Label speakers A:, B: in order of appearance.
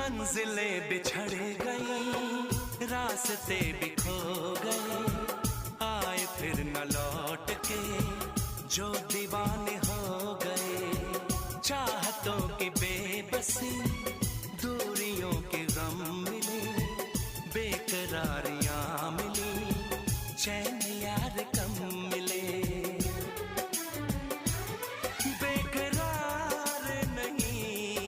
A: मंजिलें बिछड़ गई, रास्ते भी खो गए, आए फिर न लौट के जो दीवाने हो गए। चाहतों की बेबसी, दूरियों के गम मिले, बेकरारियां मिली, चैन यार कम मिले।